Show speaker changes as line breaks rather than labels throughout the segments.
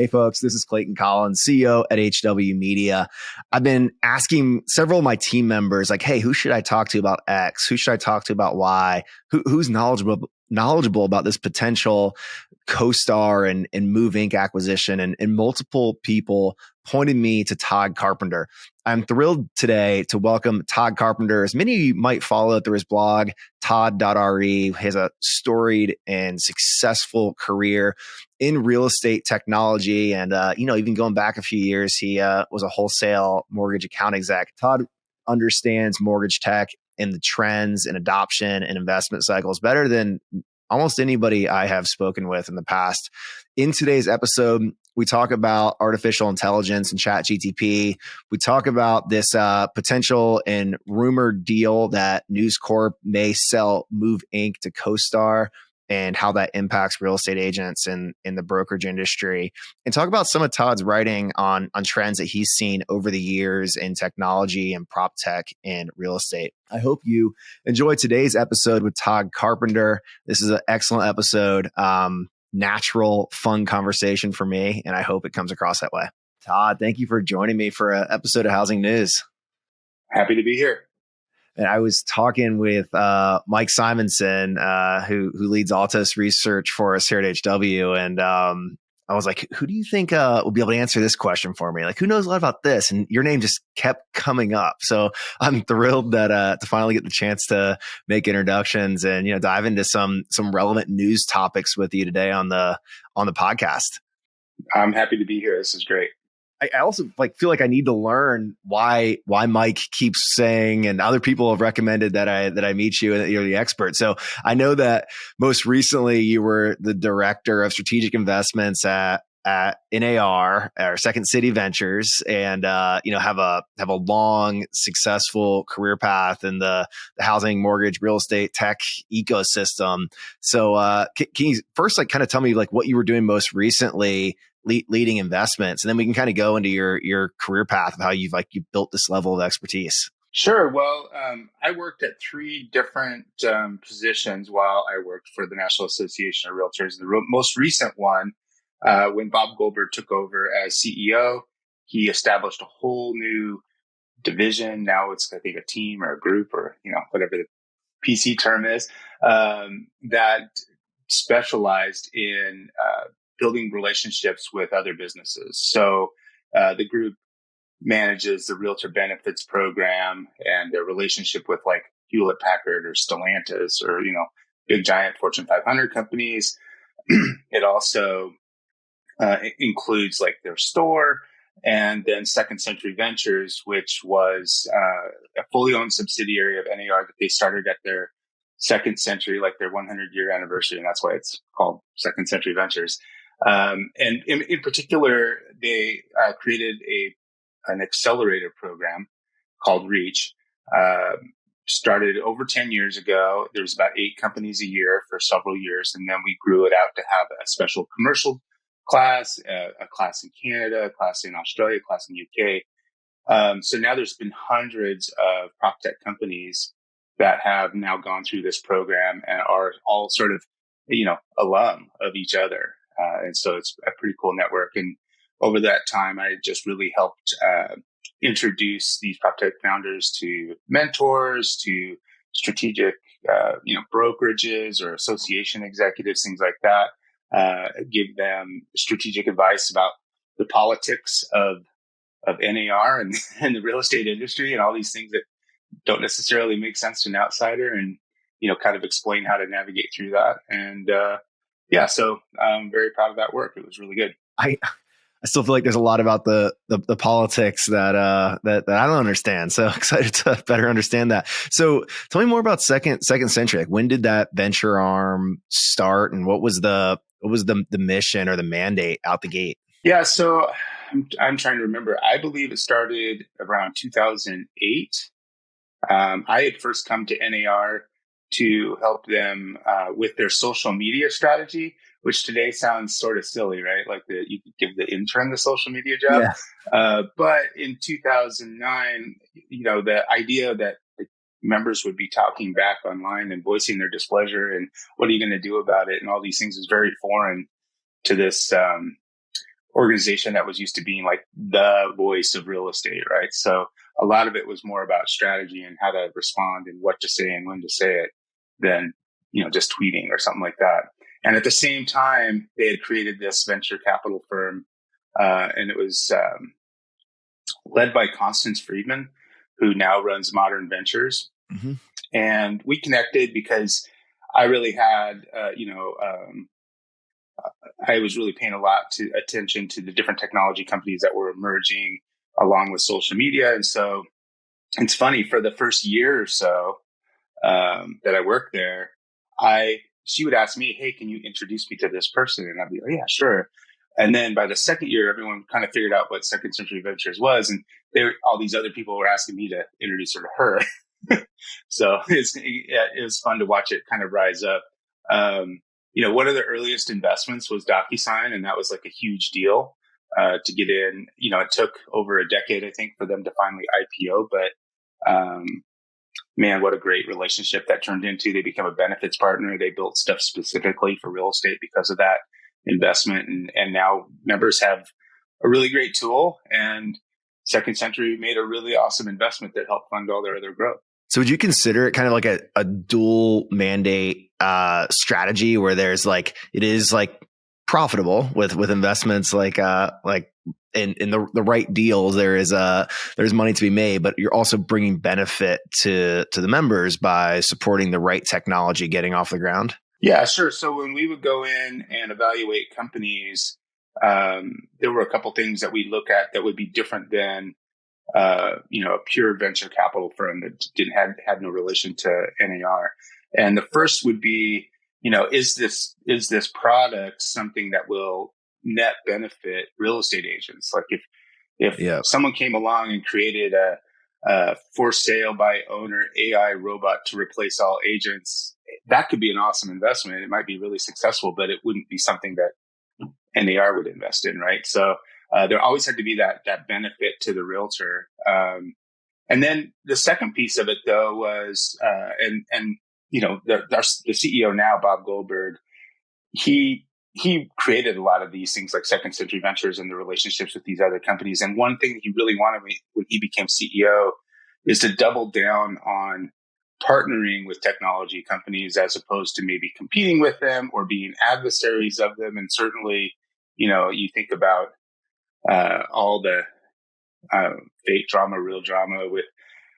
Hey folks, this is Clayton Collins, CEO at HW Media. I've been asking several of my team members, like, hey, who should I talk to about X? Who should I talk to about Y? Who's knowledgeable about this potential CoStar and Move Inc. acquisition? And multiple people pointed me to Todd Carpenter. I'm thrilled today to welcome Todd Carpenter. As many of you might follow through his blog, todd.re. He has a storied and successful career in real estate technology. And, even going back a few years, he was a wholesale mortgage account exec. Todd understands mortgage tech and the trends and adoption and investment cycles better than almost anybody I have spoken with in the past. In today's episode, we talk about artificial intelligence and ChatGPT. We talk about this potential and rumored deal that News Corp may sell Move Inc. to CoStar and how that impacts real estate agents in the brokerage industry. And talk about some of Todd's writing on trends that he's seen over the years in technology and prop tech and real estate. I hope you enjoyed today's episode with Todd Carpenter. This is an excellent episode. Natural, fun conversation for me, and I hope it comes across that way. Todd, thank you for joining me for an episode of Housing News.
Happy to be here.
And I was talking with Mike Simonson, who leads Altus research for us here at HW, and I was like, who do you think will be able to answer this question for me? Like, who knows a lot about this? And your name just kept coming up. So I'm thrilled that to finally get the chance to make introductions and dive into some relevant news topics with you today on the podcast.
I'm happy to be here. This is great.
I also feel like I need to learn why Mike keeps saying, and other people have recommended that I meet you and that you're the expert. So I know that most recently you were the director of strategic investments at NAR or Second City Ventures, and have a long successful career path in the housing, mortgage, real estate, tech ecosystem. So can you first kind of tell me what you were doing most recently leading investments, and then we can kind of go into your career path of how you've built this level of expertise.
Sure. Well, I worked at three different positions while I worked for the National Association of Realtors. The most recent one, when Bob Goldberg took over as CEO, he established a whole new division. Now it's, I think, a team or a group or whatever the PC term is, that specialized in building relationships with other businesses. So the group manages the Realtor Benefits Program and their relationship with Hewlett Packard or Stellantis or, big giant Fortune 500 companies. It also includes their store, and then Second Century Ventures, which was a fully owned subsidiary of NAR that they started at their second century, their 100-year anniversary. And that's why it's called Second Century Ventures. And in particular, they created an accelerator program called Reach. Started over 10 years ago. There was about 8 companies a year for several years, and then we grew it out to have a special commercial class, a class in Canada, a class in Australia, a class in the UK. So now there's been hundreds of proptech companies that have now gone through this program and are all sort of, alum of each other. And so it's a pretty cool network. And over that time, I just really helped introduce these proptech founders to mentors, to strategic, brokerages or association executives, things like that. Give them strategic advice about the politics of NAR and the real estate industry and all these things that don't necessarily make sense to an outsider, and kind of explain how to navigate through that. And so I'm very proud of that work. It was really good.
I still feel like there's a lot about the politics that I don't understand. So excited to better understand that. So tell me more about Second Century. When did that venture arm start, and what was the mission or the mandate out the gate?
Yeah, so I'm trying to remember. I believe it started around 2008. I had first come to NAR to help them with their social media strategy, which today sounds sort of silly, right? You could give the intern the social media job. Yeah. But in 2009, the idea that the members would be talking back online and voicing their displeasure and what are you going to do about it and all these things is very foreign to this organization that was used to being like the voice of real estate, right? So a lot of it was more about strategy and how to respond and what to say and when to say it than, just tweeting or something like that. And at the same time, they had created this venture capital firm, and it was led by Constance Friedman, who now runs Modern Ventures.
Mm-hmm.
And we connected because I really had, I was really paying a lot to attention to the different technology companies that were emerging along with social media. And so it's funny, for the first year or so that I worked there, she would ask me, "Hey, can you introduce me to this person?" And I'd be like, "Yeah, sure." And then by the second year, everyone kind of figured out what Second Century Ventures was, and all these other people were asking me to introduce her to her. So it was fun to watch it kind of rise up. One of the earliest investments was DocuSign, and that was like a huge deal to get in. It took over a decade, I think, for them to finally IPO, but man, what a great relationship that turned into. They became a benefits partner. They built stuff specifically for real estate because of that investment. And now members have a really great tool, and Second Century made a really awesome investment that helped fund all their other growth.
So would you consider it kind of like a dual mandate strategy where there's like, it is like profitable with investments like in the right deals, there's money to be made, but you're also bringing benefit to the members by supporting the right technology getting off the ground?
Yeah, sure. So when we would go in and evaluate companies, there were a couple things that we look at that would be different than a pure venture capital firm that had no relation to NAR. And the first would be, is this product something that will net benefit real estate agents? Like if someone came along and created a for sale by owner AI robot to replace all agents, that could be an awesome investment. It might be really successful, but it wouldn't be something that NAR would invest in, right? So there always had to be that benefit to the realtor. And then the second piece of it, though, was the CEO now, Bob Goldberg, he created a lot of these things like Second Century Ventures and the relationships with these other companies. And one thing he really wanted me when he became CEO is to double down on partnering with technology companies as opposed to maybe competing with them or being adversaries of them. And certainly, you think about all the fake drama, real drama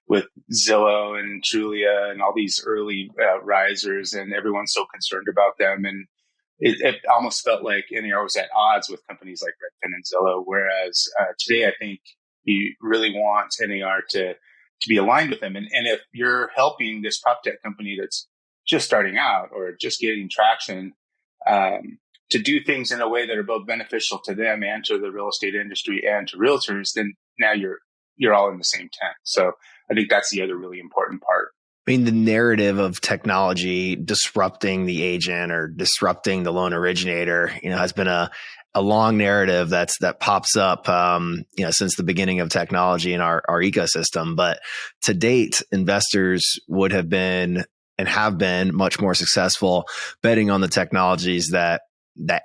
with Zillow and Trulia and all these early risers, and everyone's so concerned about them. And it almost felt like NAR was at odds with companies like Redfin and Zillow. Whereas today, I think you really want NAR to be aligned with them. And if you're helping this proptech company that's just starting out or just getting traction, to do things in a way that are both beneficial to them and to the real estate industry and to realtors, then now you're all in the same tent. So I think that's the other really important part.
I mean, the narrative of technology disrupting the agent or disrupting the loan originator, has been a long narrative that pops up, since the beginning of technology in our ecosystem. But to date, investors would have been and have been much more successful betting on the technologies that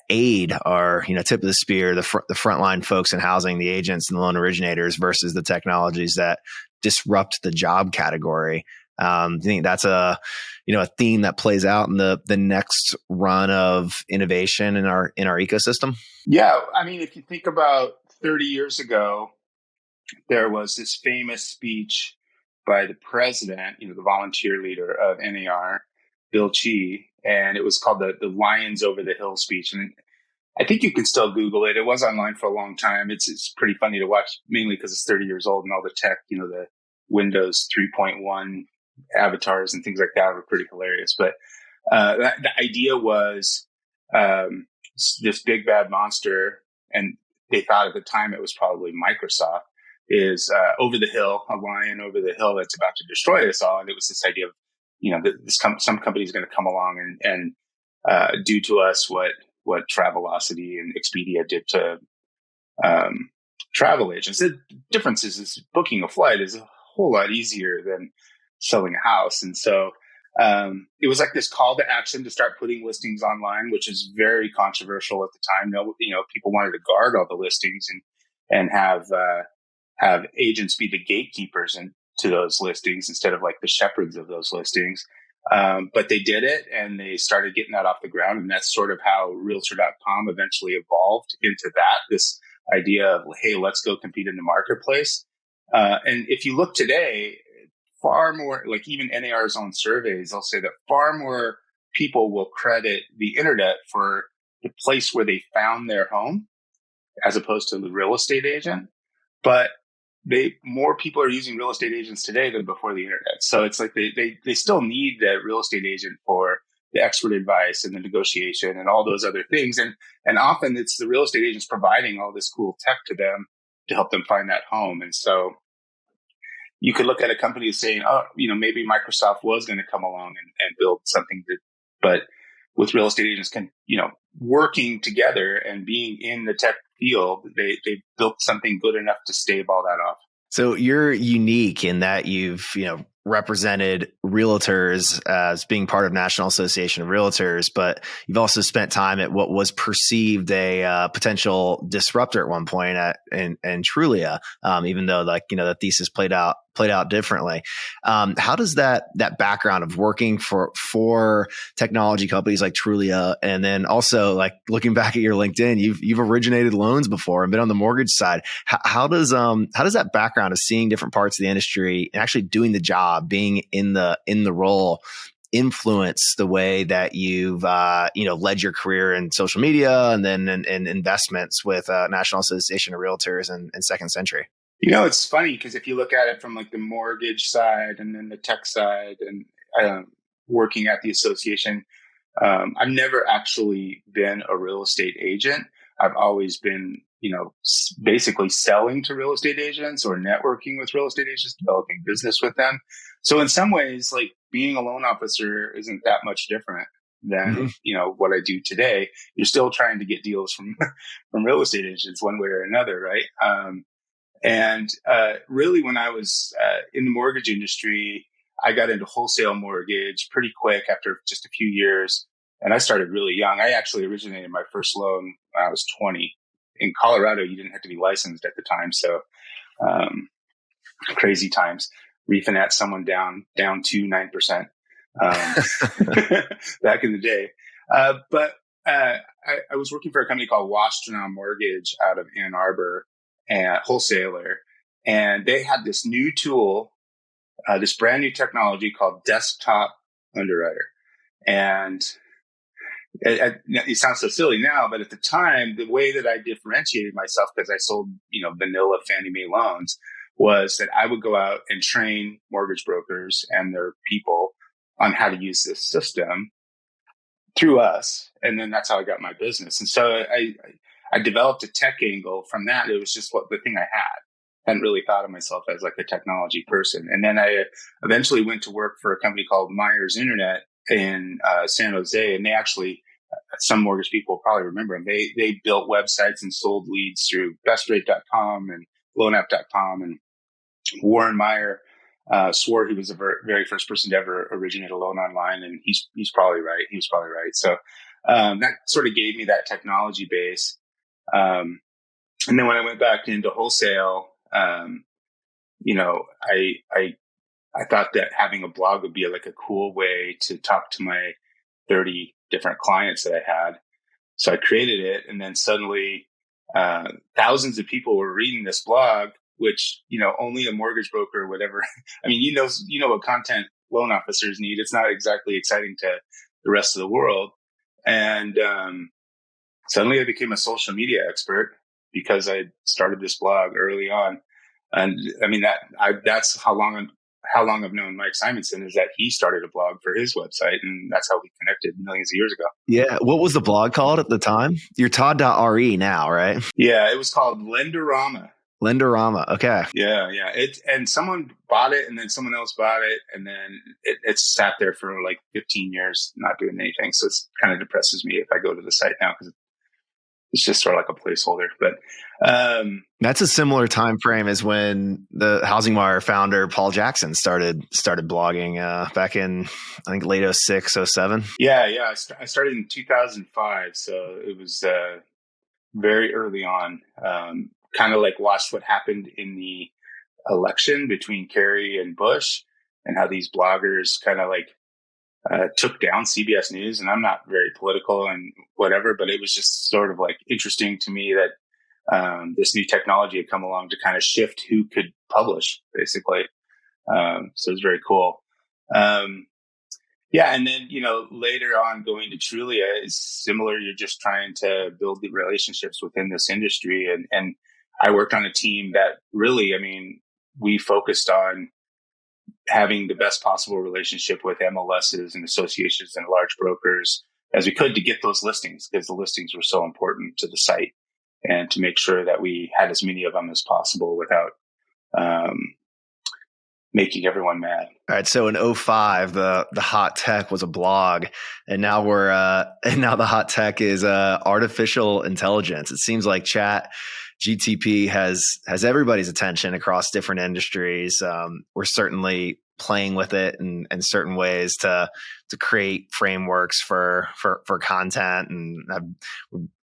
aid our, tip of the spear, the frontline folks in housing, the agents and the loan originators versus the technologies that disrupt the job category. Do you think that's a theme that plays out in the next run of innovation in our ecosystem?
Yeah. I mean, if you think about 30 years ago, there was this famous speech by the president, the volunteer leader of NAR, Bill Chi, and it was called the Lions Over the Hill speech. And I think you can still Google it. It was online for a long time. It's pretty funny to watch, mainly because it's 30 years old and all the tech, the Windows 3.1 avatars and things like that were pretty hilarious. But the idea was this big bad monster, and they thought at the time it was probably Microsoft, is over the hill, a lion over the hill that's about to destroy us all. And it was this idea of, some company is going to come along and do to us what Travelocity and Expedia did to travel agents. The difference is booking a flight is a whole lot easier than selling a house. And so It was like this call to action to start putting listings online, which is very controversial at the time. No, people wanted to guard all the listings and have agents be the gatekeepers to those listings instead of like the shepherds of those listings. But they did it, and they started getting that off the ground. And that's sort of how realtor.com eventually evolved into this idea of, hey, let's go compete in the marketplace. And if you look today, far more, like even NAR's own surveys, they'll say that far more people will credit the internet for the place where they found their home as opposed to the real estate agent. But more people are using real estate agents today than before the internet. So it's like they still need the real estate agent for the expert advice and the negotiation and all those other things. And often it's the real estate agents providing all this cool tech to them to help them find that home. And so you could look at a company saying, oh, maybe Microsoft was going to come along and build something but with real estate agents working together and being in the tech field, they built something good enough to stave all that off.
So you're unique in that you've, represented realtors as being part of National Association of Realtors, but you've also spent time at what was perceived a potential disruptor at one point in Trulia, even though the thesis played out differently. How does that background of working for technology companies like Trulia, and then also like looking back at your LinkedIn, you've originated loans before and been on the mortgage side. How does that background of seeing different parts of the industry and actually doing the job, being in the role, influence the way that you've led your career in social media and then in investments with National Association of Realtors and Second Century?
It's funny because if you look at it from like the mortgage side and then the tech side and working at the association, I've never actually been a real estate agent. I've always been, basically selling to real estate agents or networking with real estate agents, developing business with them. So in some ways, like being a loan officer isn't that much different than, what I do today. You're still trying to get deals from real estate agents one way or another, right? And really, when I was in the mortgage industry, I got into wholesale mortgage pretty quick after just a few years. And I started really young. I actually originated my first loan when I was 20. In Colorado, you didn't have to be licensed at the time. So crazy times. Refinance someone down to 9% back in the day. But I was working for a company called Washtenaw Mortgage out of Ann Arbor, and wholesaler. And they had this new tool, this brand new technology called Desktop Underwriter. And it sounds so silly now, but at the time, the way that I differentiated myself, because I sold, vanilla Fannie Mae loans, was that I would go out and train mortgage brokers and their people on how to use this system through us. And then that's how I got my business. And so I developed a tech angle from that. It was just the thing I had. I hadn't really thought of myself as like a technology person. And then I eventually went to work for a company called Myers Internet in San Jose. And they actually, some mortgage people will probably remember them. They built websites and sold leads through bestrate.com and loanapp.com. And Warren Meyer swore he was the very first person to ever originate a loan online. And he's probably right. He was probably right. So that sort of gave me that technology base. And then when I went back into wholesale, I thought that having a blog would be like a cool way to talk to my 30 different clients that I had. So I created it, and then suddenly thousands of people were reading this blog, which, only a mortgage broker would ever. I mean, what content loan officers need. It's not exactly exciting to the rest of the world. And suddenly I became a social media expert because I started this blog early on. And I mean, that's how long I've known Mike Simonson, is that he started a blog for his website, and that's how we connected millions of years ago.
Yeah. What was the blog called at the time? You're todd.re now, right?
Yeah, it was called Lenderama.
Lenderama. Okay.
Yeah. And someone bought it, and then someone else bought it, and then it sat there for like 15 years, not doing anything. So it kind of depresses me if I go to the site now, because it's just sort of like a placeholder. But
that's a similar time frame as when the HousingWire founder Paul Jackson started blogging back in, I think, late 06, 07.
Yeah. I started in 2005, so it was very early on. Kind of like watched what happened in the election between Kerry and Bush, and how these bloggers kind of like took down CBS News. And I'm not very political and whatever, but it was just sort of like interesting to me that this new technology had come along to kind of shift who could publish, basically. So it was very cool. Yeah, and then later on, going to Trulia is similar. You're just trying to build the relationships within this industry, and I worked on a team that really, I mean, we focused on having the best possible relationship with MLSs and associations and large brokers as we could to get those listings, because the listings were so important to the site, and to make sure that we had as many of them as possible without making everyone mad.
All right. So in 05, the hot tech was a blog, and now now the hot tech is artificial intelligence. It seems like ChatGPT has everybody's attention across different industries. We're certainly playing with it in certain ways to create frameworks for content, and I've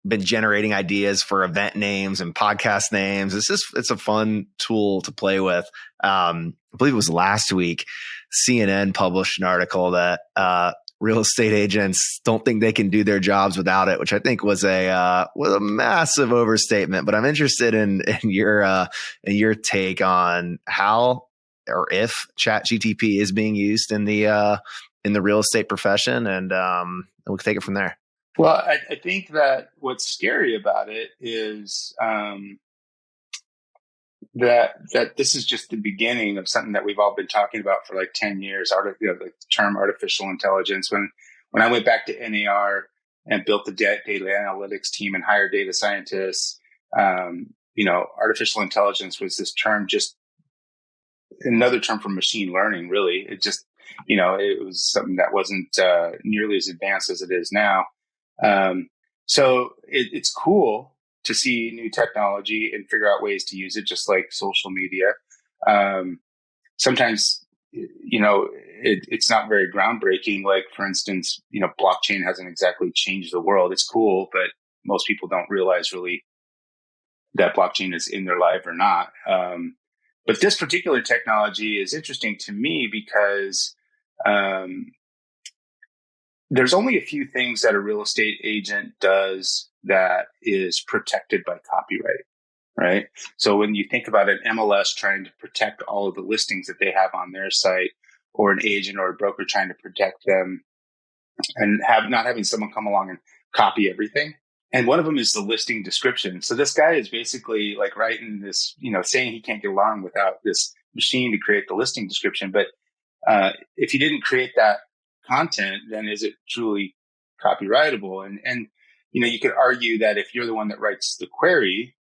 been generating ideas for event names and podcast names. It's a fun tool to play with. I believe it was last week, CNN published an article that real estate agents don't think they can do their jobs without it, which I think was a massive overstatement. But I'm interested in your take on how or if ChatGPT is being used in the real estate profession, and we'll take it from there.
Well, I think that what's scary about it is that this is just the beginning of something that we've all been talking about for like 10 years. The term artificial intelligence. When I went back to NAR and built the data analytics team and hired data scientists, artificial intelligence was this term, just another term for machine learning. Really, it just it was something that wasn't nearly as advanced as it is now. So it's cool to see new technology and figure out ways to use it, just like social media. Sometimes, it's not very groundbreaking. Like, for instance, blockchain hasn't exactly changed the world. It's cool, but most people don't realize really that blockchain is in their life or not. But this particular technology is interesting to me because there's only a few things that a real estate agent does that is protected by copyright, right? So when you think about an MLS trying to protect all of the listings that they have on their site, or an agent or a broker trying to protect them, and not having someone come along and copy everything. And one of them is the listing description. So this guy is basically like writing this, saying he can't get along without this machine to create the listing description. But if he didn't create that content, then is it truly copyrightable? And you could argue that if you're the one that writes the query,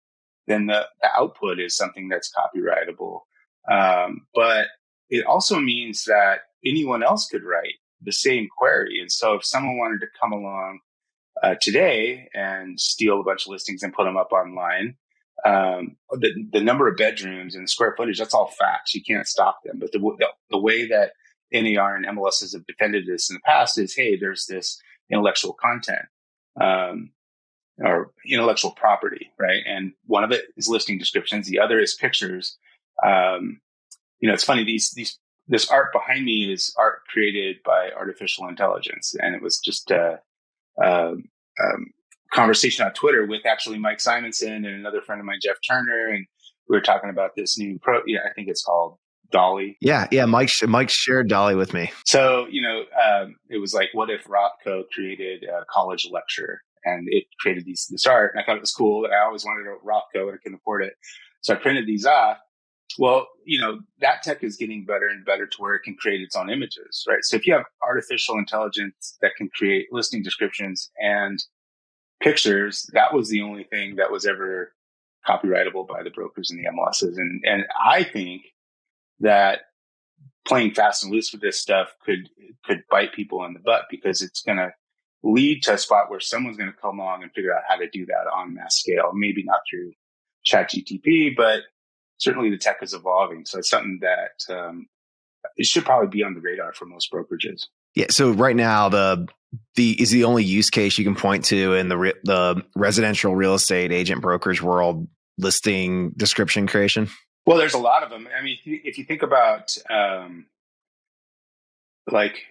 then the output is something that's copyrightable. But it also means that anyone else could write the same query. And so if someone wanted to come along today and steal a bunch of listings and put them up online, the number of bedrooms and the square footage, that's all facts. You can't stop them. But the way that NAR and MLSs have defended this in the past is, hey, there's this intellectual content or intellectual property, right? And one of it is listing descriptions. The other is pictures. It's funny, this art behind me is art created by artificial intelligence. And it was just a conversation on Twitter with actually Mike Simonson and another friend of mine, Jeff Turner. And we were talking about this new I think it's called Dolly.
Yeah. Mike shared Dolly with me.
So, it was like, what if Rothko created a college lecture and it created this art? And I thought it was cool. And I always wanted a Rothko and I couldn't afford it. So I printed these off. Well, that tech is getting better and better to where it can create its own images, right? So if you have artificial intelligence that can create listing descriptions and pictures, that was the only thing that was ever copyrightable by the brokers and the MLSs. And I think that playing fast and loose with this stuff could bite people in the butt, because it's going to lead to a spot where someone's going to come along and figure out how to do that on mass scale. Maybe not through ChatGPT, but certainly the tech is evolving. So it's something that it should probably be on the radar for most brokerages.
Yeah. So right now, is the only use case you can point to in the residential real estate agent brokerage world listing description creation?
Well, there's a lot of them. I mean, if you think about like,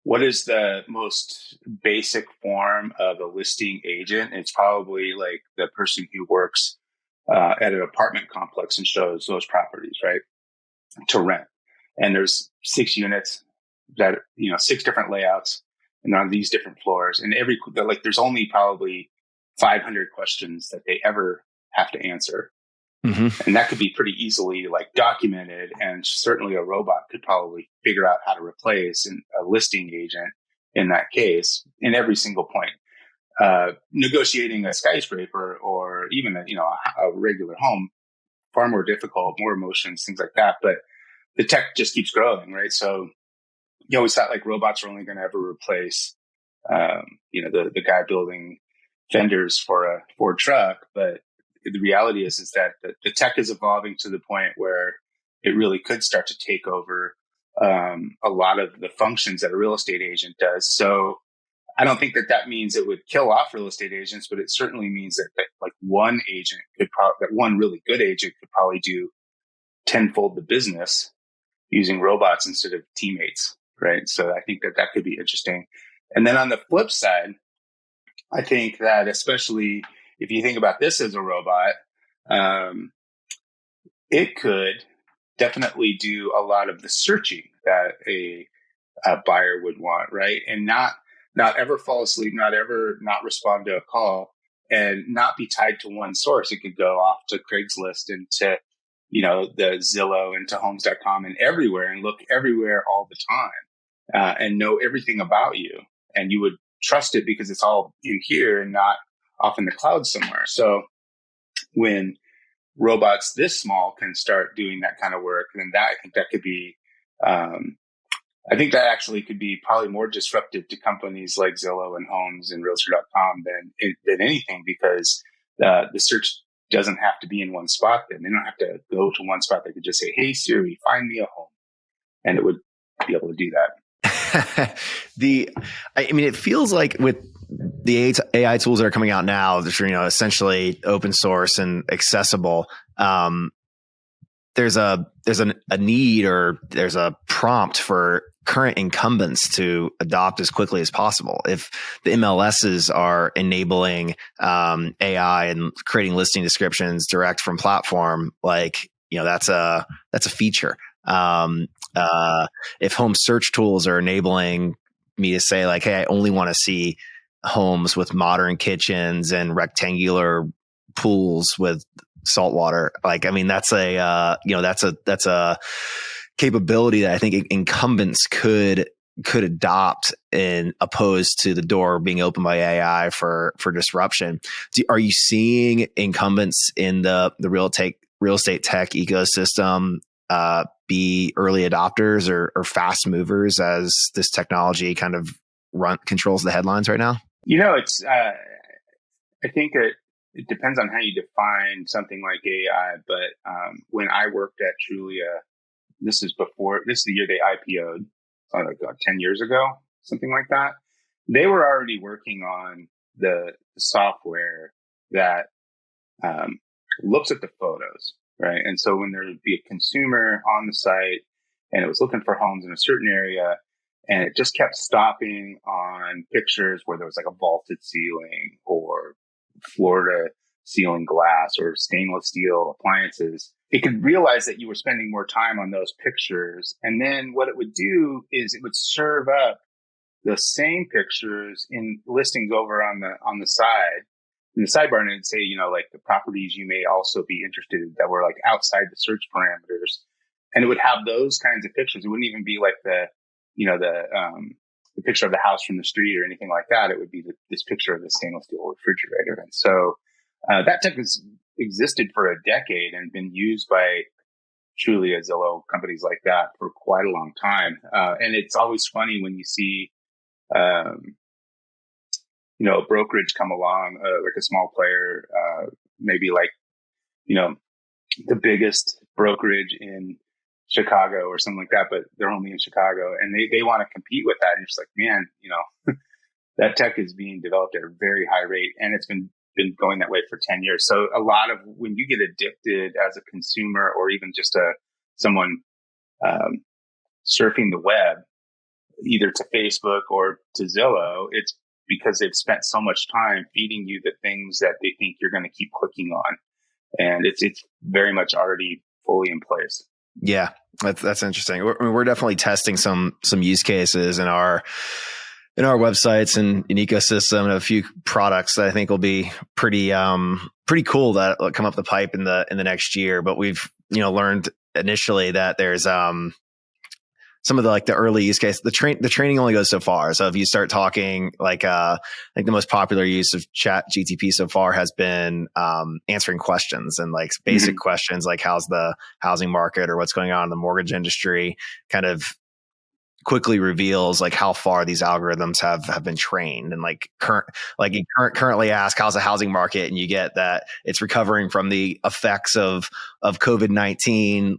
what is the most basic form of a listing agent? It's probably like the person who works at an apartment complex and shows those properties, right, to rent. And there's 6 units that, 6 different layouts and on these different floors. And there's only probably 500 questions that they ever have to answer. Mm-hmm. And that could be pretty easily like documented. And certainly a robot could probably figure out how to replace a listing agent in that case in every single point. Negotiating a skyscraper or even a regular home, far more difficult, more emotions, things like that. But the tech just keeps growing, right? So you always thought like robots are only going to ever replace, the guy building fenders for a Ford truck. But the reality is that the tech is evolving to the point where it really could start to take over a lot of the functions that a real estate agent does. So I don't think that means it would kill off real estate agents, but it certainly means that like one really good agent could probably do tenfold the business using robots instead of teammates, right? So I think that could be interesting. And then on the flip side, I think that especially if you think about this as a robot, it could definitely do a lot of the searching that a buyer would want, right? And not ever fall asleep, not respond to a call, and not be tied to one source. It could go off to Craigslist and to the Zillow and to homes.com and everywhere and look everywhere all the time and know everything about you. And you would trust it because it's all in here and not off in the cloud somewhere. So when robots this small can start doing that kind of work, then I think that could be, I think that actually could be probably more disruptive to companies like Zillow and Homes and Realtor.com than anything, because the search doesn't have to be in one spot. Then they don't have to go to one spot. They could just say, "Hey Siri, find me a home," and it would be able to do that.
It feels like with the AI tools that are coming out now, that are essentially open source and accessible. There's a need, or there's a prompt for current incumbents to adopt as quickly as possible. If the MLSs are enabling AI and creating listing descriptions direct from platform, that's a feature. If home search tools are enabling me to say like, hey, I only want to see homes with modern kitchens and rectangular pools with saltwater. That's a capability that I think incumbents could adopt, in opposed to the door being opened by AI for disruption. Are you seeing incumbents in the real estate tech ecosystem be early adopters or fast movers as this technology kind of controls the headlines right now?
It's I think it depends on how you define something like AI. But when I worked at Trulia, this is the year they IPO'd, like 10 years ago, something like that. They were already working on the software that looks at the photos, right? And so when there would be a consumer on the site and it was looking for homes in a certain area, and it just kept stopping on pictures where there was like a vaulted ceiling or Florida ceiling glass or stainless steel appliances, it could realize that you were spending more time on those pictures. And then what it would do is it would serve up the same pictures in listings over on the side, in the sidebar, and it'd say, like the properties you may also be interested in that were like outside the search parameters. And it would have those kinds of pictures. It wouldn't even be like the picture of the house from the street or anything like that. It would be this picture of the stainless steel refrigerator. And so that tech has existed for a decade and been used by Trulia, Zillow, companies like that for quite a long time. And it's always funny when you see a brokerage come along, like a small player, maybe like, the biggest brokerage in Chicago or something like that, but they're only in Chicago and they want to compete with that. And you're just like, man, that tech is being developed at a very high rate and it's been going that way for 10 years. So a lot of when you get addicted as a consumer or even just someone surfing the web, either to Facebook or to Zillow, it's because they've spent so much time feeding you the things that they think you're going to keep clicking on. And it's very much already fully in place.
Yeah, that's interesting. We're definitely testing some use cases in our websites and ecosystem, and a few products that I think will be pretty cool that will come up the pipe in the next year. But we've learned initially that there's some of the early use case, the training only goes so far. So if you start talking I think the most popular use of ChatGPT so far has been answering questions and basic questions like how's the housing market or what's going on in the mortgage industry, kind of quickly reveals how far these algorithms have been trained. And you currently ask how's the housing market, and you get that it's recovering from the effects of COVID-19,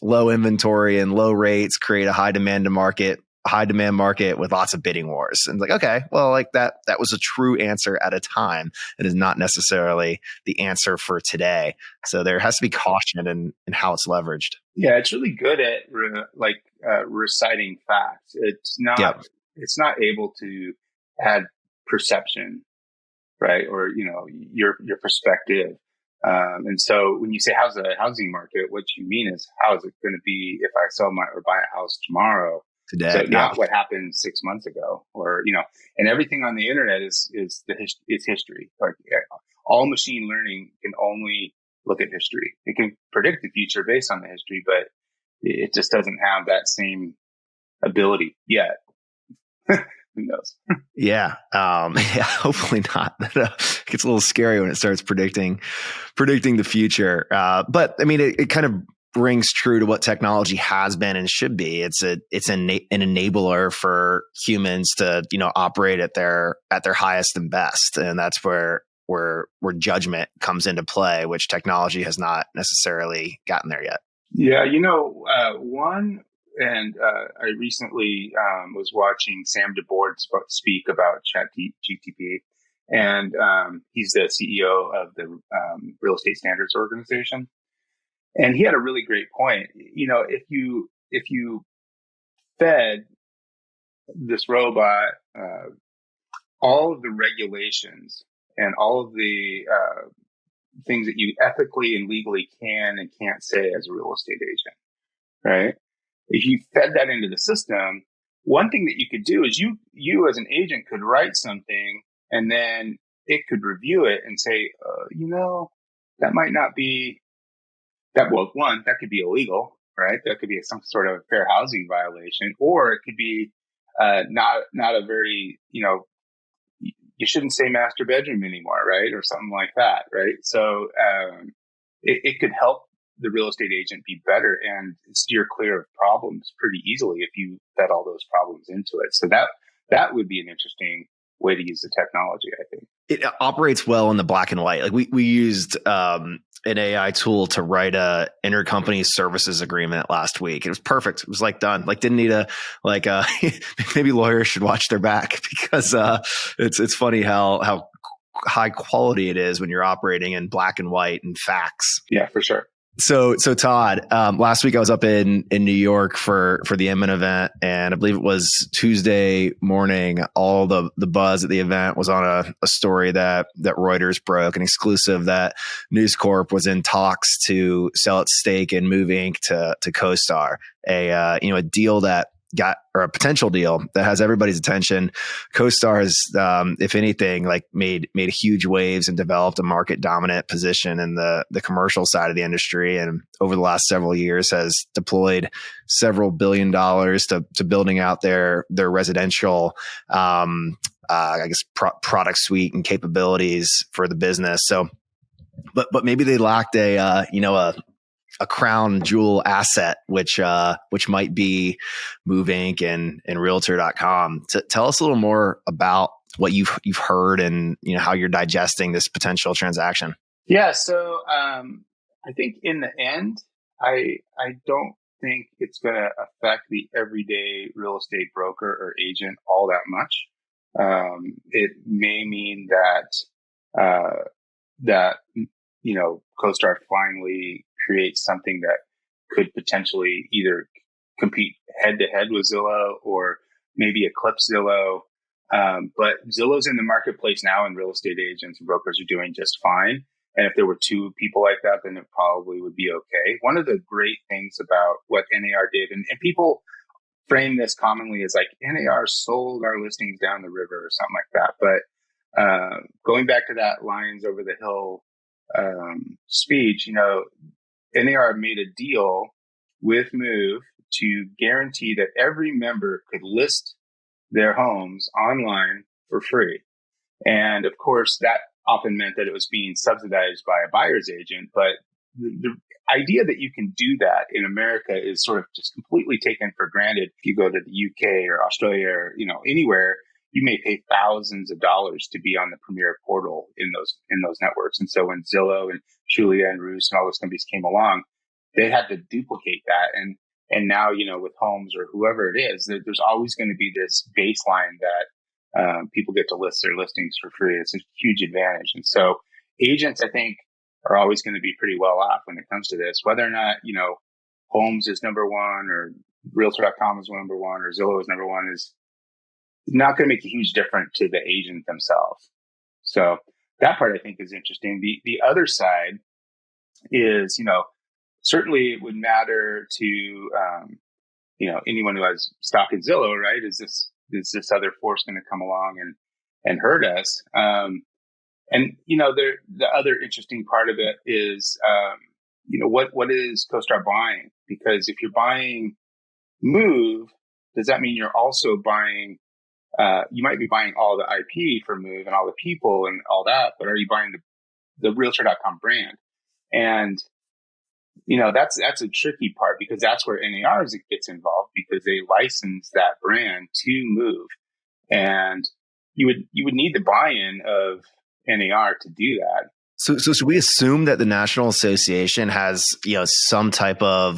low inventory and low rates create a high demand market with lots of bidding wars. And okay, well, that was a true answer at a time. It is not necessarily the answer for today. So there has to be caution in how it's leveraged.
Yeah, it's really good at reciting facts. It's not It's not able to add perception, right? Or your perspective. And so when you say how's the housing market, what you mean is how is it going to be if I sell or buy a house tomorrow?
Today,
so not what happened 6 months ago, or and everything on the internet is history. All machine learning can only look at history. It can predict the future based on the history, but it just doesn't have that same ability yet. Who knows?
Yeah. Hopefully not. It gets a little scary when it starts predicting the future. But I mean, it kind of rings true to what technology has been and should be. It's an enabler for humans to, operate at their highest and best. And that's where judgment comes into play, which technology has not necessarily gotten there yet.
Yeah. I recently was watching Sam DeBoard speak about ChatGPT, and he's the CEO of the Real Estate Standards Organization. And he had a really great point. If you fed this robot all of the regulations and all of the things that you ethically and legally can and can't say as a real estate agent, right? If you fed that into the system, one thing that you could do is you as an agent could write something and then it could review it and say, that might not be that. Well, one, that could be illegal, right? That could be some sort of fair housing violation, or it could be not a very, you shouldn't say master bedroom anymore, right? Or something like that, right? So it could help the real estate agent be better and steer clear of problems pretty easily if you fed all those problems into it. So that would be an interesting way to use the technology, I think.
It operates well in the black and white. We used an AI tool to write a intercompany services agreement last week. It was perfect. It was done. Didn't need maybe lawyers should watch their back because it's funny how high quality it is when you're operating in black and white and facts.
Yeah, for sure.
So Todd, last week I was up in New York for the Inman event, and I believe it was Tuesday morning. All the buzz at the event was on a story that Reuters broke, an exclusive that News Corp was in talks to sell its stake in Move Inc. to CoStar, a deal that or a potential deal that has everybody's attention. CoStar has, if anything, made huge waves and developed a market dominant position in the commercial side of the industry. And over the last several years has deployed several $1 billion to building out their residential, product suite and capabilities for the business. So, but maybe they lacked a a crown jewel asset, which might be Move Inc. and Realtor.com. Tell us a little more about what you've heard and how you're digesting this potential transaction.
Yeah, so I think in the end, I don't think it's going to affect the everyday real estate broker or agent all that much. It may mean that CoStar finally creates something that could potentially either compete head to head with Zillow or maybe eclipse Zillow. But Zillow's in the marketplace now, and real estate agents and brokers are doing just fine. And if there were two people like that, then it probably would be okay. One of the great things about what NAR did, and people frame this commonly as like NAR sold our listings down the river or something like that. But going back to that Lions Over the Hill speech, NAR made a deal with Move to guarantee that every member could list their homes online for free. And of course, that often meant that it was being subsidized by a buyer's agent. But the idea that you can do that in America is sort of just completely taken for granted. If you go to the UK or Australia or, anywhere, you may pay thousands of dollars to be on the premier portal in those networks. And so when Zillow and Julia and Roost and all those companies came along, they had to duplicate that. And now, with Homes or whoever it is, there's always going to be this baseline that people get to list their listings for free. It's a huge advantage. And so agents, I think, are always going to be pretty well off when it comes to this. Whether or not, Homes is number one or Realtor.com is number one or Zillow is number one is not going to make a huge difference to the agent themselves. So that part I think is interesting. The other side is, certainly it would matter to, anyone who has stock in Zillow, right? Is this other force going to come along and hurt us? The other interesting part of it is, what is CoStar buying? Because if you're buying Move, does that mean you're also buying, you might be buying all the IP for Move and all the people and all that, but are you buying the Realtor.com brand? And, that's a tricky part because that's where NAR gets involved because they license that brand to Move. And you would need the buy-in of NAR to do that.
So should we assume that the National Association has, some type of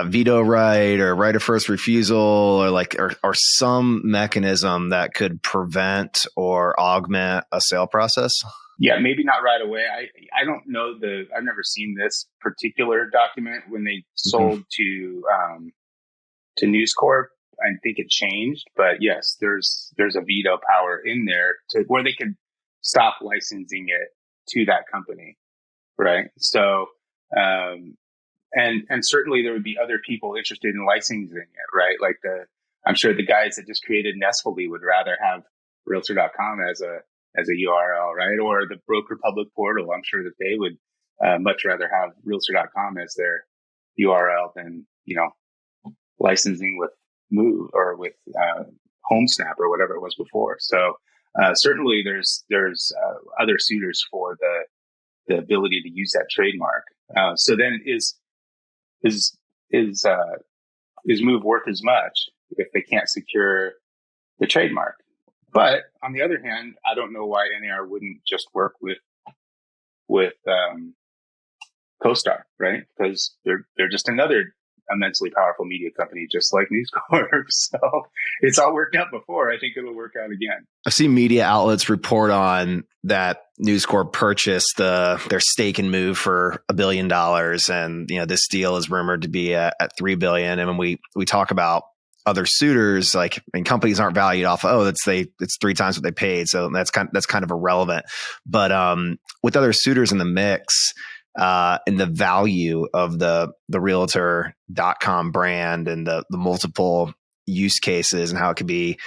veto right or right of first refusal or some mechanism that could prevent or augment a sale process?
Yeah, maybe not right away. I don't know I've never seen this particular document when they sold to News Corp. I think it changed, but yes, there's a veto power in there to where they could stop licensing it to that company, right? So, and certainly there would be other people interested in licensing it, right? Like I'm sure the guys that just created Nestfully would rather have Realtor.com as a URL, right? Or the Broker Public Portal. I'm sure that they would much rather have Realtor.com as their URL than licensing with Move or with HomeSnap or whatever it was before. So certainly there's other suitors for the ability to use that trademark. So then is Move worth as much if they can't secure the trademark? But on the other hand, I don't know why NAR wouldn't just work with CoStar, right? Because they're just another immensely powerful media company, just like News Corp. So it's all worked out before. I think it'll work out again.
I've seen media outlets report on that News Corp purchased their stake in Move for $1 billion, and this deal is rumored to be at $3 billion. And when we talk about other suitors, companies aren't valued off it's 3 times what they paid, so that's kind of irrelevant. But with other suitors in the mix, and the value of the Realtor.com brand and the multiple use cases and how it could be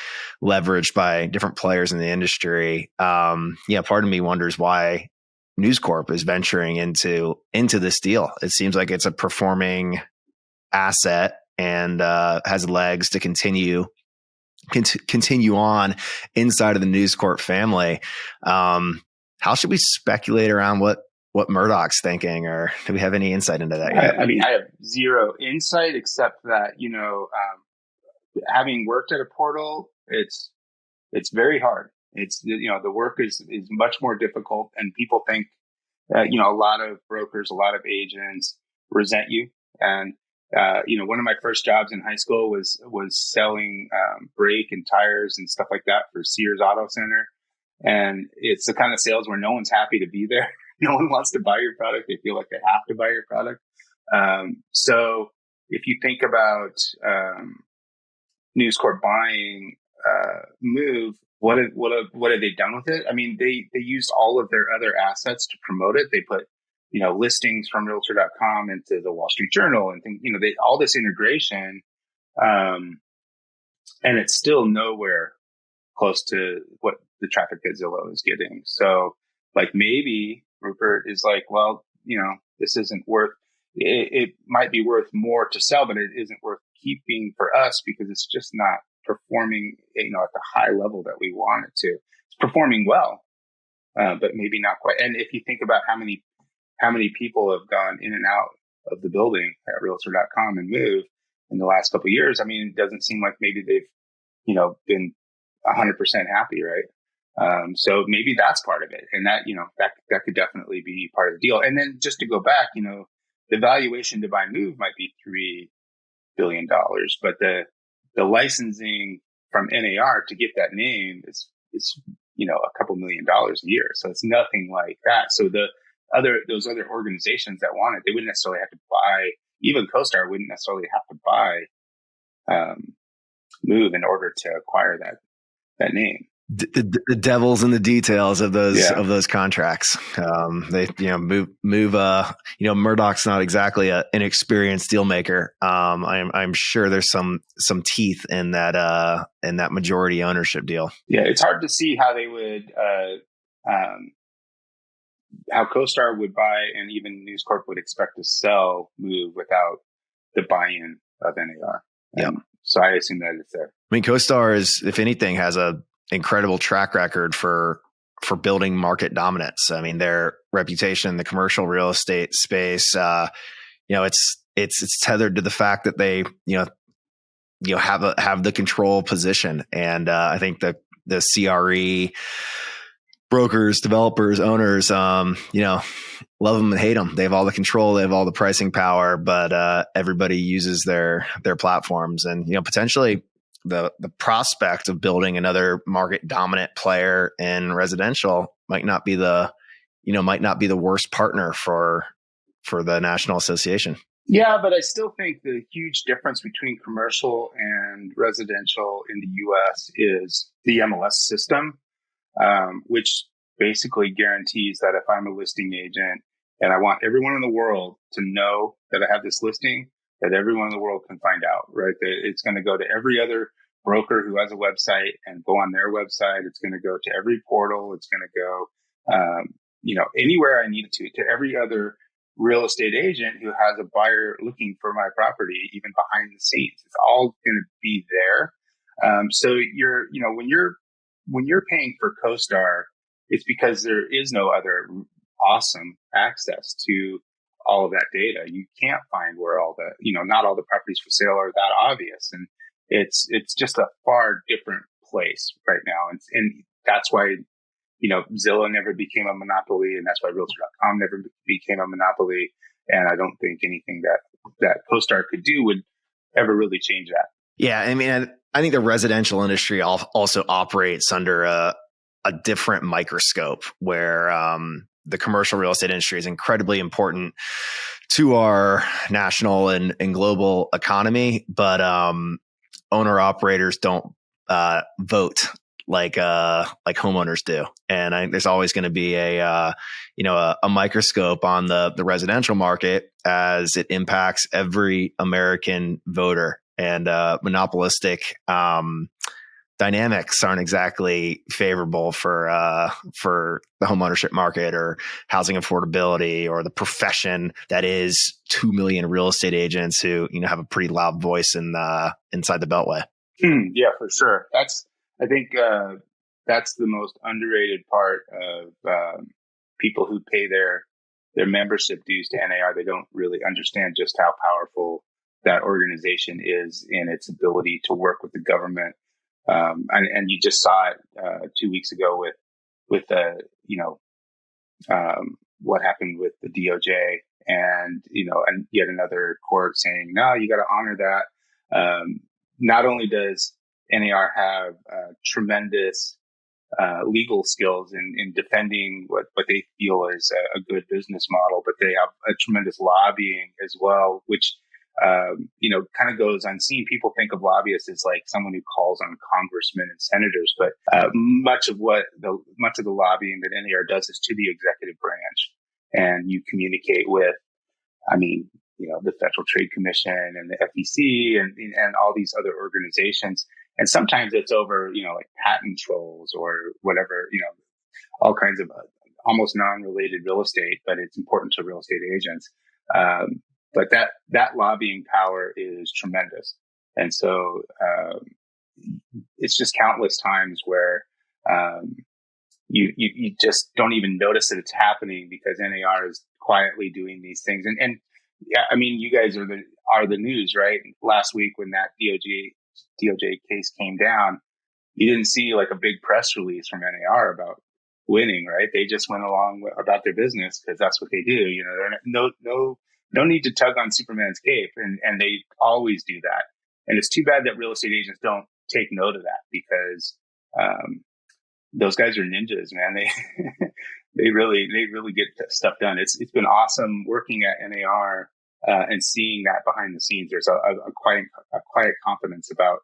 leveraged by different players in the industry. Part of me wonders why News Corp is venturing into this deal. It seems like it's a performing asset and has legs to continue on inside of the News Corp family. How should we speculate around what what Murdoch's thinking, or do we have any insight into that yet?
I mean, I have zero insight except that, having worked at a portal, it's very hard. It's, the work is much more difficult, and people think that, a lot of brokers, a lot of agents resent you. And, one of my first jobs in high school was selling brake and tires and stuff like that for Sears Auto Center. And it's the kind of sales where no one's happy to be there. No one wants to buy your product. They feel like they have to buy your product. So if you think about News Corp buying Move, what have they done with it? I mean, they used all of their other assets to promote it. They put, listings from Realtor.com into the Wall Street Journal and things, they all this integration, and it's still nowhere close to what the traffic that Zillow is getting. So, like, maybe Rupert is like, well, this isn't worth. It might be worth more to sell, but it isn't worth keeping for us because it's just not performing, at the high level that we want it to. It's performing well, but maybe not quite. And if you think about how many people have gone in and out of the building at Realtor.com and Move in the last couple of years, I mean, it doesn't seem like maybe they've, been 100% happy, right? So maybe that's part of it, and that that could definitely be part of the deal. And then just to go back, the valuation to buy Move might be $3 billion, but the licensing from NAR to get that name is a couple $1 million a year. So it's nothing like that. So those other organizations that want it, they wouldn't necessarily have to buy. Even CoStar wouldn't necessarily have to buy Move in order to acquire that name.
The devil's in the details of those contracts. They Move. Murdoch's not exactly an inexperienced deal maker. I'm sure there's some teeth in that majority ownership deal.
Yeah, it's hard to see how they would how CoStar would buy, and even News Corp would expect to sell Move without the buy-in of NAR.
Yeah.
So I assume that it's there.
I mean, CoStar is, if anything, has a incredible track record for building market dominance. I mean, their reputation in the commercial real estate space, it's tethered to the fact that they, have the control position. And I think the CRE brokers, developers, owners, love them and hate them. They have all the control. They have all the pricing power, but everybody uses their platforms, and potentially the prospect of building another market dominant player in residential might not be the worst partner for the National Association.
Yeah, but I still think the huge difference between commercial and residential in the U.S. is the MLS system, which basically guarantees that if I'm a listing agent and I want everyone in the world to know that I have this listing, that everyone in the world can find out, right? That it's going to go to every other broker who has a website and go on their website. It's going to go to every portal. It's going to go, anywhere I need it to every other real estate agent who has a buyer looking for my property, even behind the scenes. It's all going to be there. So when you're paying for CoStar, it's because there is no other awesome access to all of that data. You can't find where all the, not all the properties for sale are that obvious. And it's just a far different place right now. And that's why, Zillow never became a monopoly, and that's why Realtor.com never became a monopoly. And I don't think anything that CoStar could do would ever really change that.
Yeah. I mean, I think the residential industry also operates under a different microscope where, the commercial real estate industry is incredibly important to our national and global economy, but owner operators don't vote like homeowners do, and there's always going to be a microscope on the residential market as it impacts every American voter, and monopolistic dynamics aren't exactly favorable for the homeownership market or housing affordability or the profession that is 2 million real estate agents who have a pretty loud voice inside the Beltway.
Yeah, for sure. I think that's the most underrated part of people who pay their their membership dues to NAR, they don't really understand just how powerful that organization is in its ability to work with the government. And you just saw it 2 weeks ago with what happened with the DOJ and yet another court saying, no, you got to honor that. Not only does NAR have tremendous legal skills in defending what they feel is a good business model, but they have a tremendous lobbying as well, which kind of goes unseen. People think of lobbyists as like someone who calls on congressmen and senators, but much of the lobbying that NAR does is to the executive branch, and you communicate with, the Federal Trade Commission and the FEC and all these other organizations. And sometimes it's over, like patent trolls or whatever, all kinds of almost non-related real estate, but it's important to real estate agents. But that lobbying power is tremendous. And so it's just countless times where you just don't even notice that it's happening because NAR is quietly doing these things. And yeah, you guys are the news, right? Last week when that DOJ case came down, you didn't see like a big press release from NAR about winning, right? They just went along about their business because that's what they do. No need to tug on Superman's cape, and they always do that. And it's too bad that real estate agents don't take note of that because those guys are ninjas, man. They really get stuff done. It's been awesome working at NAR and seeing that behind the scenes. There's a quiet confidence about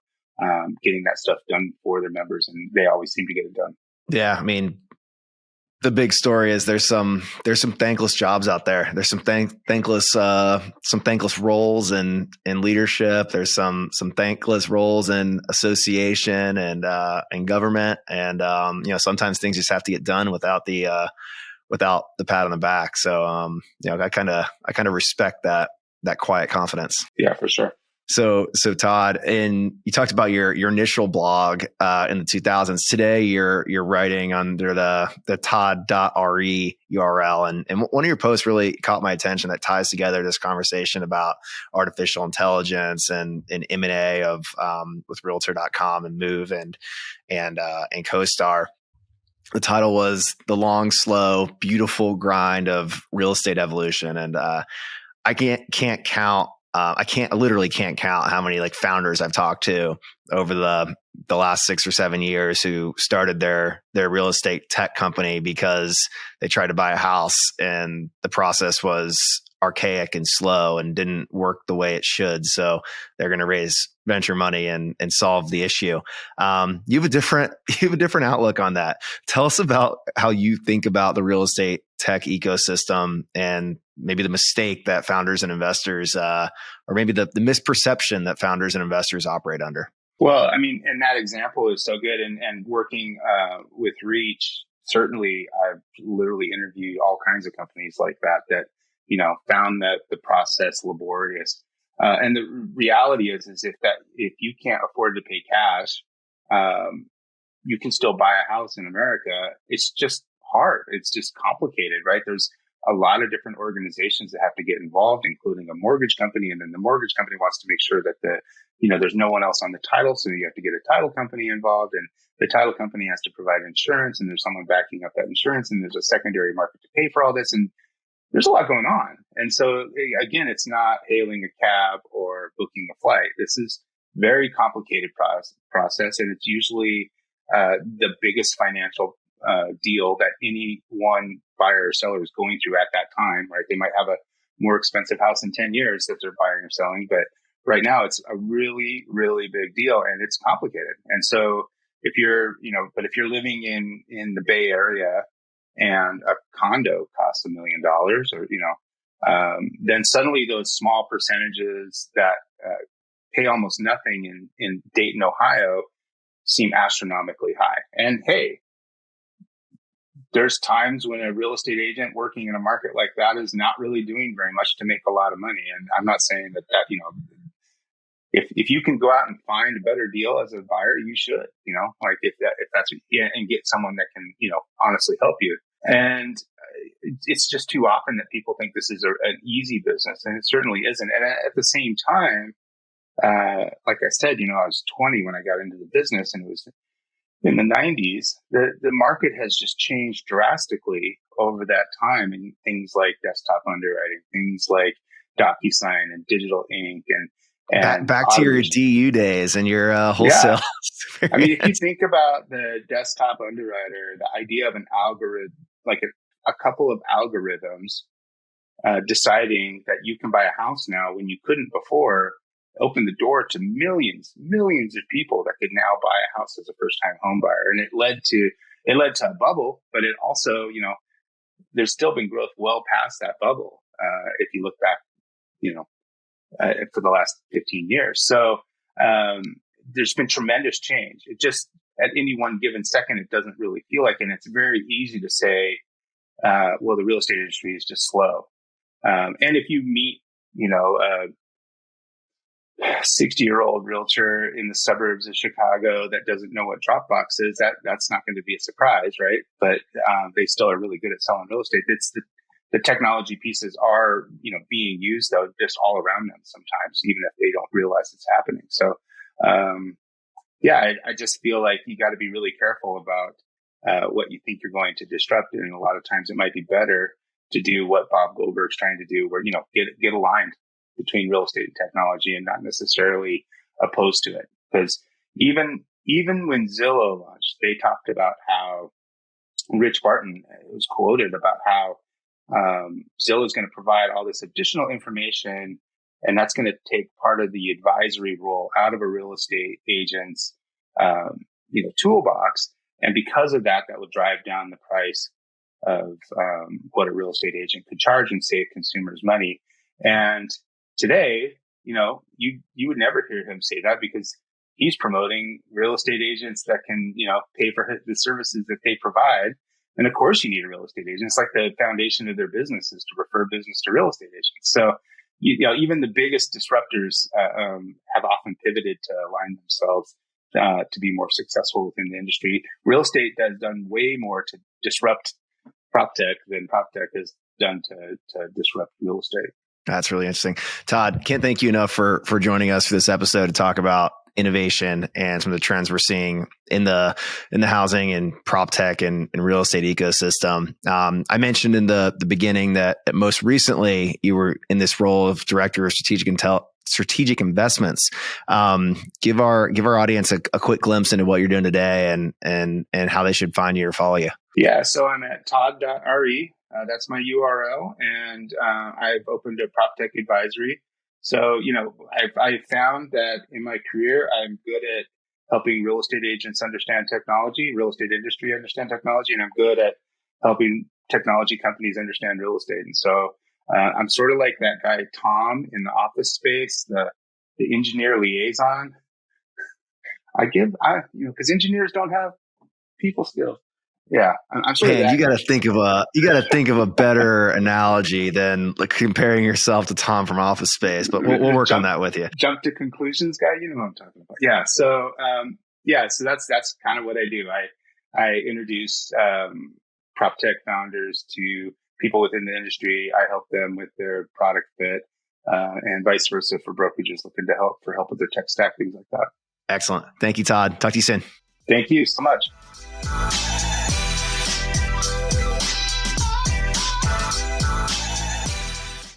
getting that stuff done for their members, and they always seem to get it done.
Yeah, the big story is there's some thankless jobs out there. There's some thankless roles in leadership. There's some thankless roles in association and government. And sometimes things just have to get done without the pat on the back. So I kind of respect that quiet confidence.
Yeah, for sure.
So Todd, and you talked about your initial blog in the 2000s. Today, you're writing under the todd.re URL, and one of your posts really caught my attention that ties together this conversation about artificial intelligence and M&A of with Realtor.com and Move and CoStar. The title was "The Long, Slow, Beautiful Grind of Real Estate Evolution," and I literally can't count how many like founders I've talked to over the last 6 or 7 years who started their real estate tech company because they tried to buy a house and the process was archaic and slow and didn't work the way it should. So they're going to raise venture money and solve the issue. You have a different outlook on that. Tell us about how you think about the real estate tech ecosystem and maybe the mistake that founders and investors, or maybe the misperception that founders and investors operate under.
Well, and that example is so good. And working with Reach, certainly I've literally interviewed all kinds of companies like that found that the process laborious. And the reality is if you can't afford to pay cash, you can still buy a house in America. It's just hard. It's just complicated, right? There's a lot of different organizations that have to get involved, including a mortgage company. And then the mortgage company wants to make sure that there's no one else on the title. So you have to get a title company involved, and the title company has to provide insurance, and there's someone backing up that insurance, and there's a secondary market to pay for all this. And there's a lot going on. And so again, it's not hailing a cab or booking a flight. This is very complicated process. And it's usually the biggest financial deal that any one buyer or seller is going through at that time, right? They might have a more expensive house in 10 years that they're buying or selling, but right now it's a really, really big deal and it's complicated. And so if you're living in the Bay Area and a condo costs $1 million or, then suddenly those small percentages that pay almost nothing in Dayton, Ohio seem astronomically high. And hey, there's times when a real estate agent working in a market like that is not really doing very much to make a lot of money. And I'm not saying that if you can go out and find a better deal as a buyer, you should, if that's and get someone that can, honestly help you. And it's just too often that people think this is an easy business, and it certainly isn't. And at the same time, like I said, I was 20 when I got into the business, and it was in the 90s. The market has just changed drastically over that time, and things like desktop underwriting, things like DocuSign and digital ink, and
back to your DU days and your wholesale.
Yeah. I mean, if you think about the desktop underwriter, the idea of an algorithm, like a couple of algorithms deciding that you can buy a house now when you couldn't before, opened the door to millions of people that could now buy a house as a first-time home buyer. And it led to a bubble, but it also, there's still been growth well past that bubble. If you look back, for the last 15 years. So, there's been tremendous change. It just, at any one given second, it doesn't really feel like, and it's very easy to say, well, the real estate industry is just slow. And if you meet, a 60-year-old realtor in the suburbs of Chicago that doesn't know what Dropbox is, that's not going to be a surprise, right? But they still are really good at selling real estate. It's the technology pieces are, being used though, just all around them sometimes, even if they don't realize it's happening. So, I just feel like you got to be really careful about what you think you're going to disrupt. And a lot of times it might be better to do what Bob Goldberg's trying to do, where, get aligned between real estate and technology and not necessarily opposed to it. Because even when Zillow launched, they talked about how Rich Barton was quoted about how Zillow is going to provide all this additional information, and that's going to take part of the advisory role out of a real estate agent's, toolbox. And because of that, that will drive down the price of what a real estate agent could charge and save consumers money. And today, you would never hear him say that, because he's promoting real estate agents that can, pay for the services that they provide. And of course you need a real estate agent. It's like the foundation of their business is to refer business to real estate agents. So, even the biggest disruptors have often pivoted to align themselves to be more successful within the industry. Real estate has done way more to disrupt proptech than proptech has done to disrupt real estate.
That's really interesting. Todd, can't thank you enough for joining us for this episode to talk about innovation and some of the trends we're seeing in the housing and prop tech and real estate ecosystem. I mentioned in the beginning that most recently you were in this role of director of strategic investments. Give our audience a quick glimpse into what you're doing today and how they should find you or follow you.
Yeah, so I'm at todd.re. That's my URL, and I've opened a proptech advisory. So, I've found that in my career, I'm good at helping real estate agents understand technology, real estate industry understand technology, and I'm good at helping technology companies understand real estate. And so I'm sort of like that guy, Tom, in the Office Space, the engineer liaison. Because engineers don't have people skills. Yeah, I'm sort of that.
You got to think of a better analogy than like comparing yourself to Tom from Office Space. But we'll work on that with you.
Jump to conclusions guy. You know what I'm talking about. Yeah. So so that's kind of what I do. I introduce prop tech founders to people within the industry. I help them with their product fit, and vice versa for brokerages looking to help with their tech stack, things like that.
Excellent. Thank you, Todd. Talk to you soon.
Thank you so much.